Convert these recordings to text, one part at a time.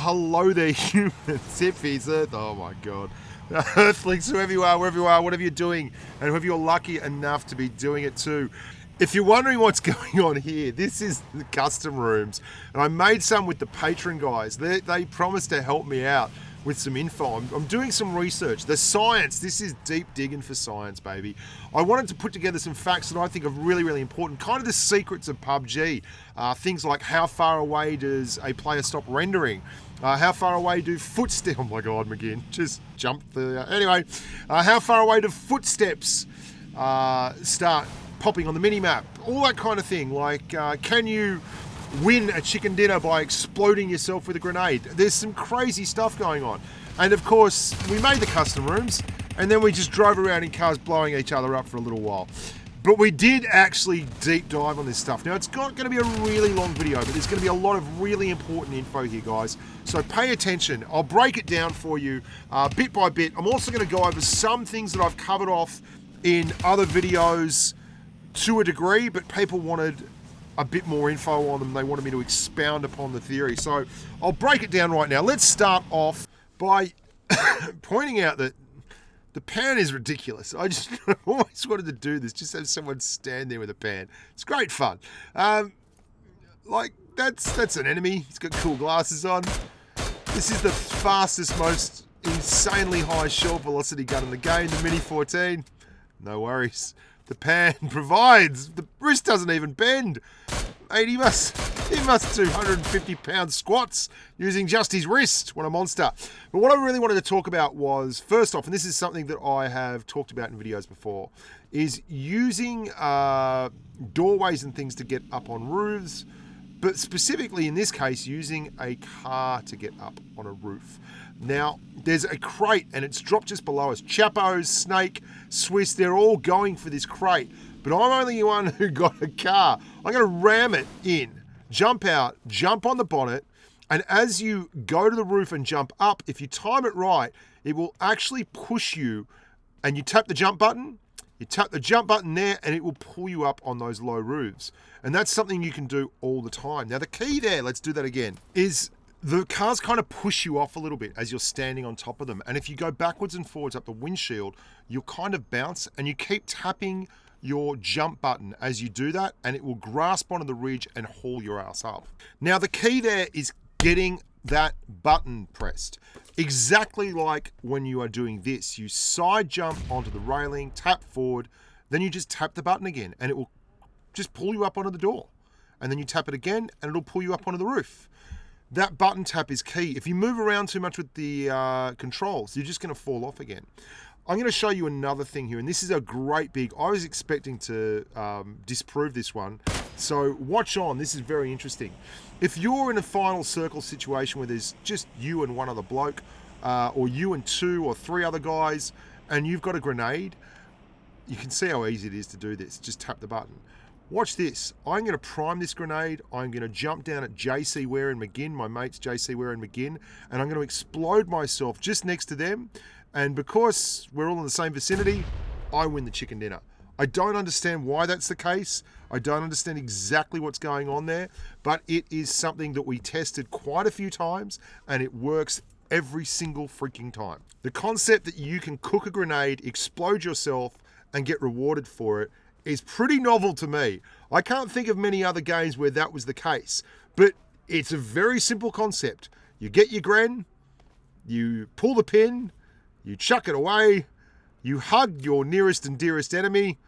hello there, humans, hippies, oh my god. Earthlings, wherever you are, whatever you're doing, and whoever you're lucky enough to be doing it too. If you're wondering what's going on here, this is the custom rooms, and I made some with the patron guys. They promised to help me out with some info. I'm doing some research. The science, this is deep digging for science, baby. I wanted to put together some facts that I think are really, really important, kind of the secrets of PUBG. Things like how far away does a player stop rendering? How far away do footsteps... Oh my god, McGinn, just jumped the... Anyway, how far away do footsteps start popping on the minimap? All that kind of thing. Like, can you win a chicken dinner by exploding yourself with a grenade? There's some crazy stuff going on. And of course, we made the custom rooms, and then we just drove around in cars blowing each other up for a little while. But we did actually deep dive on this stuff. Now, it's not going to be a really long video, but there's going to be a lot of really important info here, guys. So pay attention. I'll break it down for you bit by bit. I'm also going to go over some things that I've covered off in other videos to a degree, but people wanted a bit more info on them. They wanted me to expound upon the theory. So I'll break it down right now. Let's start off by pointing out that the pan is ridiculous. I just always wanted to do this, just have someone stand there with a pan. It's great fun. Like, that's an enemy. He's got cool glasses on. This is the fastest, most insanely high shell velocity gun in the game, the Mini 14. No worries. The pan provides. The wrist doesn't even bend. Mate, he must do 150-pound squats using just his wrist. What a monster. But what I really wanted to talk about was, first off, and this is something that I have talked about in videos before, is using doorways and things to get up on roofs, but specifically in this case, using a car to get up on a roof. Now, there's a crate, and it's dropped just below us. Chappos, Snake, Swiss, they're all going for this crate. But I'm only the one who got a car. I'm going to ram it in, jump out, jump on the bonnet, and as you go to the roof and jump up, if you time it right, it will actually push you, and you tap the jump button, there, and it will pull you up on those low roofs. And that's something you can do all the time. Now, the key there, let's do that again, is the cars kind of push you off a little bit as you're standing on top of them. And if you go backwards and forwards up the windshield, you'll kind of bounce, and you keep tapping your jump button as you do that, and it will grasp onto the ridge and haul your ass up. Now, the key there is getting that button pressed. Exactly like when you are doing this. You side jump onto the railing, tap forward, then you just tap the button again, and it will just pull you up onto the door. And then you tap it again, and it'll pull you up onto the roof. That button tap is key. If you move around too much with the controls, you're just going to fall off again. I'm going to show you another thing here, and this is a great big... I was expecting to disprove this one, so watch on. This is very interesting. If you're in a final circle situation where there's just you and one other bloke, or you and 2 or 3 other guys, and you've got a grenade, you can see how easy it is to do this. Just tap the button. Watch this. I'm going to prime this grenade. I'm going to jump down at JC Ware and McGinn, my mates JC Ware and McGinn, and I'm going to explode myself just next to them. And because we're all in the same vicinity, I win the chicken dinner. I don't understand why that's the case. I don't understand exactly what's going on there, but it is something that we tested quite a few times, and it works every single freaking time. The concept that you can cook a grenade, explode yourself, and get rewarded for it is pretty novel to me. I can't think of many other games where that was the case, but it's a very simple concept. You get your gren, you pull the pin, you chuck it away, you hug your nearest and dearest enemy,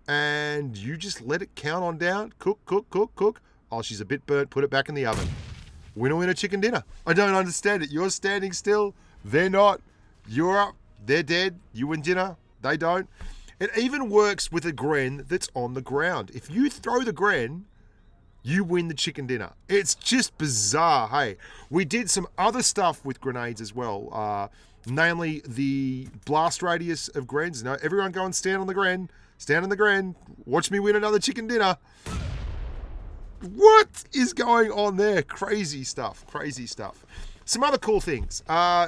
and you just let it count on down. Cook, cook, cook, cook. Oh, she's a bit burnt, put it back in the oven. Winner, winner, chicken dinner. I don't understand it. You're standing still, they're not. You're up, they're dead. You win dinner, they don't. It even works with a gren that's on the ground. If you throw the gren, you win the chicken dinner. It's just bizarre, hey. We did some other stuff with grenades as well, namely the blast radius of grens. No, everyone go and stand on the gren. Stand on the gren. Watch me win another chicken dinner. What is going on there? Crazy stuff, crazy stuff. Some other cool things.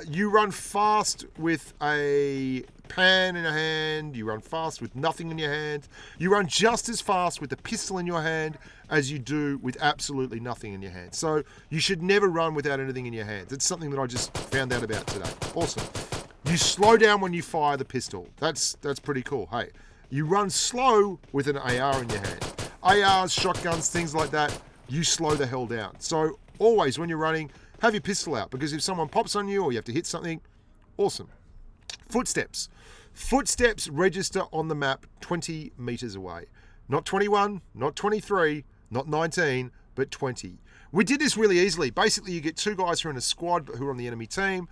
You run fast with a pan in your hand. You run fast with nothing in your hand. You run just as fast with a pistol in your hand as you do with absolutely nothing in your hand. So you should never run without anything in your hands. It's something that I just found out about today. Awesome. You slow down when you fire the pistol. That's pretty cool. Hey, you run slow with an AR in your hand. ARs, shotguns, things like that, you slow the hell down. So always when you're running, have your pistol out, because if someone pops on you or you have to hit something, awesome. Footsteps. Footsteps register on the map 20 meters away. Not 21, not 23, not 19, but 20. We did this really easily. Basically, you get two guys who are in a squad who are on the enemy team.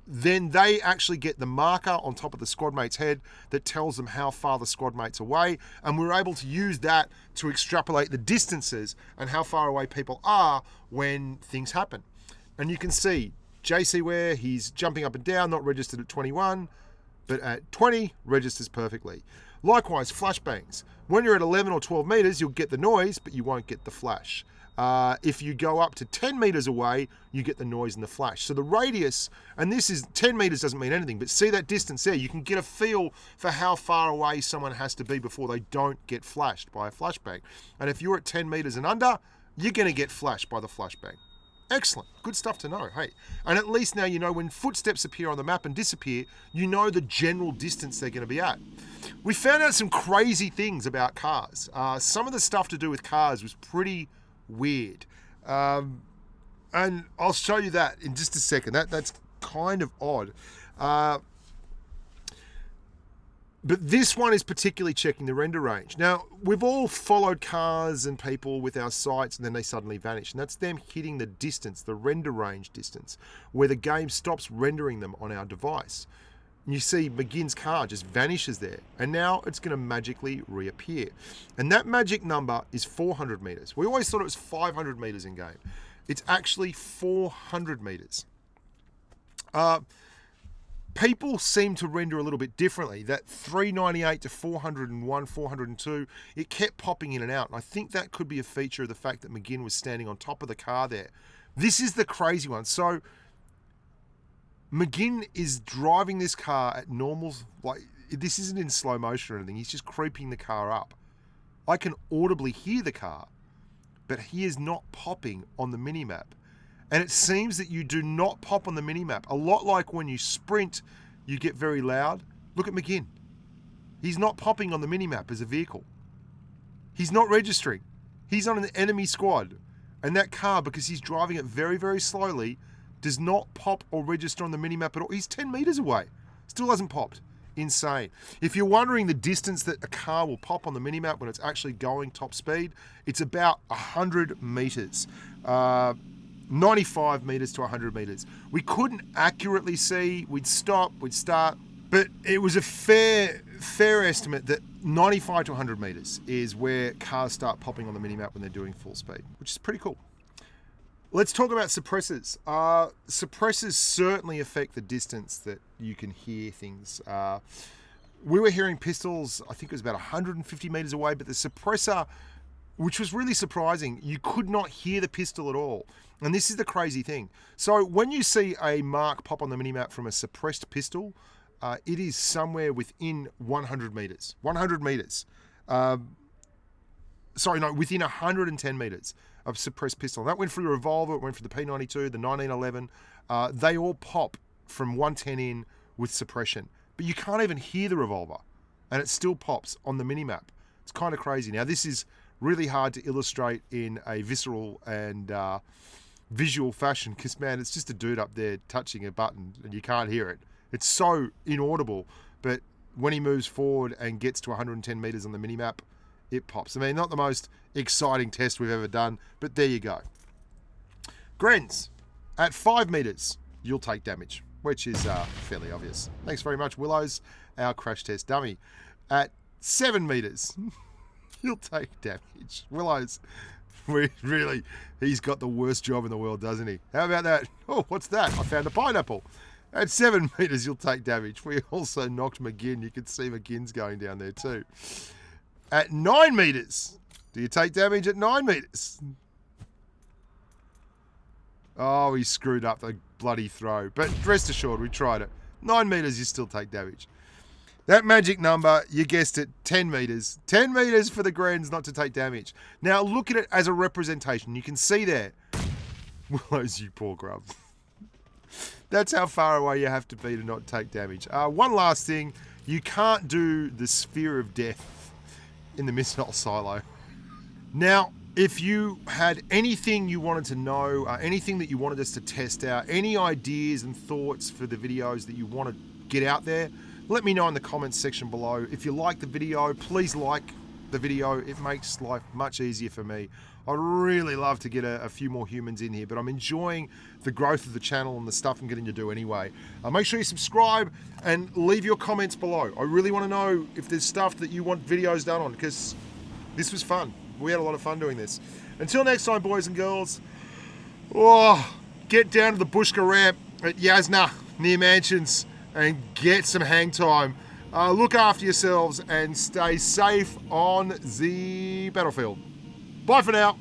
Then they actually get the marker on top of the squad mate's head that tells them how far the squad mate's away. And we're able to use that to extrapolate the distances and how far away people are when things happen. And you can see JC where he's jumping up and down, not registered at 21, but at 20 registers perfectly. Likewise, flashbangs. When you're at 11 or 12 meters, you'll get the noise, but you won't get the flash. If you go up to 10 meters away, you get the noise and the flash. So the radius, and this is 10 meters doesn't mean anything, but see that distance there, you can get a feel for how far away someone has to be before they don't get flashed by a flashbang. And if you're at 10 meters and under, you're going to get flashed by the flashbang. Excellent. Good stuff to know. Hey, and at least now you know when footsteps appear on the map and disappear, you know the general distance they're going to be at. We found out some crazy things about cars. Some of the stuff to do with cars was pretty weird. And I'll show you that in just a second. That's kind of odd. But this one is particularly checking the render range. Now, we've all followed cars and people with our sights and then they suddenly vanish. And that's them hitting the distance, the render range distance, where the game stops rendering them on our device. And you see McGinn's car just vanishes there. And now it's going to magically reappear. And that magic number is 400 meters. We always thought it was 500 meters in game. It's actually 400 meters. People seem to render a little bit differently. That 398 to 401, 402, it kept popping in and out. And I think that could be a feature of the fact that McGinn was standing on top of the car there. This is the crazy one. So McGinn is driving this car at normal, like this isn't in slow motion or anything. He's just creeping the car up. I can audibly hear the car, but he is not popping on the minimap. And it seems that you do not pop on the minimap. A lot like when you sprint, you get very loud. Look at McGinn. He's not popping on the minimap as a vehicle. He's not registering. He's on an enemy squad. And that car, because he's driving it very, very slowly, does not pop or register on the minimap at all. He's 10 meters away. Still hasn't popped. Insane. If you're wondering the distance that a car will pop on the minimap when it's actually going top speed, it's about 100 meters. 95 meters to 100 meters. We couldn't accurately see. We'd stop, we'd start, but it was a fair estimate that 95 to 100 meters is where cars start popping on the minimap when they're doing full speed, which is pretty cool. Let's talk about suppressors. Suppressors certainly affect the distance that you can hear things. We were hearing pistols, I think it was about 150 meters away, but the suppressor, which was really surprising, you could not hear the pistol at all. And this is the crazy thing. So when you see a mark pop on the minimap from a suppressed pistol, it is somewhere within 100 meters. 100 meters. Within 110 meters of suppressed pistol. That went for the revolver, it went for the P92, the 1911. They all pop from 110 in with suppression. But you can't even hear the revolver. And it still pops on the minimap. It's kind of crazy. Now, this is really hard to illustrate in a visceral and visual fashion because, man, it's just a dude up there touching a button and you can't hear it. It's so inaudible, but when he moves forward and gets to 110 meters on the minimap, it pops. I mean, not the most exciting test we've ever done, but there you go. Grens, at 5 meters, you'll take damage, which is fairly obvious. Thanks very much, Willows, our crash test dummy. At 7 meters, you'll take damage. Willows, really, he's got the worst job in the world, doesn't he? How about that? Oh, what's that? I found a pineapple. At 7 meters, you'll take damage. We also knocked McGinn. You can see McGinn's going down there too. At 9 meters, do you take damage at 9 meters? Oh, he screwed up the bloody throw. But rest assured, we tried it. 9 metres, you still take damage. That magic number, you guessed it, 10 metres. 10 metres for the Grens not to take damage. Now, look at it as a representation. You can see there. Willows, you poor grub. That's how far away you have to be to not take damage. One last thing. You can't do the Sphere of Death in the missile silo. Now, if you had anything you wanted to know, anything that you wanted us to test out, any ideas and thoughts for the videos that you want to get out there, let me know in the comments section below. If you like the video, please like the video. It makes life much easier for me. I'd really love to get a few more humans in here, but I'm enjoying the growth of the channel and the stuff I'm getting to do anyway. Make sure you subscribe and leave your comments below. I really want to know if there's stuff that you want videos done on, because this was fun. We had a lot of fun doing this. Until next time, boys and girls, get down to the Bushka ramp at Yasna near Mansions and get some hang time. Look after yourselves and stay safe on the battlefield. Bye for now.